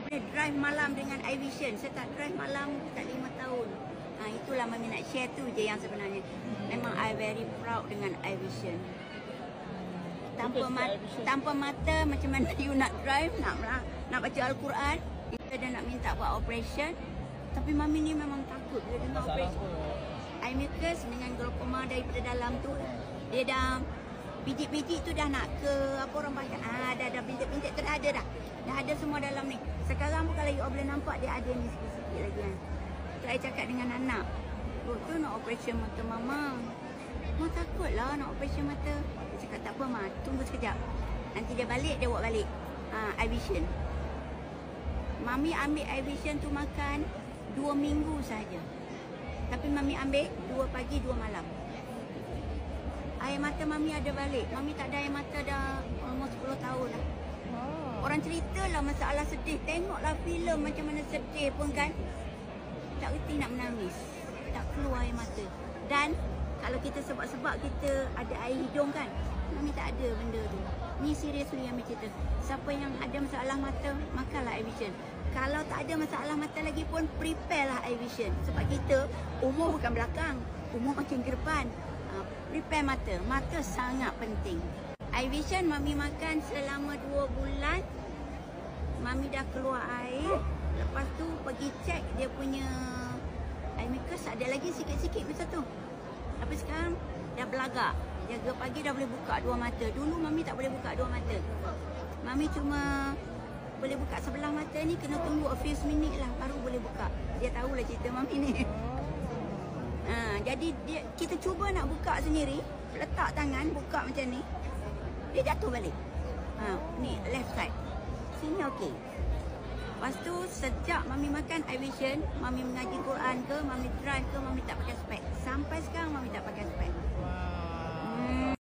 boleh drive malam dengan iVision. Saya tak drive malam kat 5 tahun. Itulah Mami nak share tu je yang sebenarnya. Memang I very proud dengan iVision. Tanpa mata macam mana you nak drive, nak baca Al-Quran, kita dah nak minta buat operation. Tapi Mami ni memang takut bila dengar operation. Eye mucus dengan glaukoma daripada dalam tu, dia dah pijit-pijit tu dah nak ke apa orang panggil, dah bintik-bintik tu dah ada dah. Dah ada semua dalam ni. Sekarang pun kalau you boleh nampak dia ada ni sikit-sikit lagi kan. Saya cakap dengan anak, doktor nak operation mata mama. Mama takut lah nak operation mata. Dia cakap tak apa Ma, tunggu sekejap. Nanti dia balik, dia buat balik iVision. Mami ambil iVision tu makan 2 minggu saja. Tapi Mami ambil 2 pagi 2 malam. Air mata Mami ada balik. Mami tak ada air mata dah almost 10 tahun dah. Orang ceritalah masalah sedih. Tengoklah filem macam mana sedih pun kan. Tak reti nak menangis. Tak keluar air mata. Dan kalau kita sebab-sebab kita ada air hidung kan, Mami tak ada benda tu. Ni serius ni yang Mami cerita. Siapa yang ada masalah mata, makanlah iVision. Kalau tak ada masalah mata lagi pun, prepare lah iVision. Sebab kita, umur bukan belakang. Umur makin ke depan. Prepare mata. Mata sangat penting. iVision Mami makan selama 2 bulan. Mami dah keluar air. Lepas tu pergi cek dia punya eye mucus ada lagi sikit-sikit masa tu. Tapi sekarang dah belagak. Jaga pagi dah boleh buka 2 mata. Dulu Mami tak boleh buka 2 mata. Mami cuma boleh buka sebelah mata ni, kena tunggu a few minit lah baru boleh buka. Dia tahulah cerita Mami ni. Jadi kita cuba nak buka sendiri, letak tangan buka macam ni, dia jatuh balik. Ni left side. Sini okey. Lepas tu sejak Mami makan iVision, Mami mengaji Quran ke, Mami drive ke, Mami tak pakai spek. Sampai sekarang Mami tak pakai spek.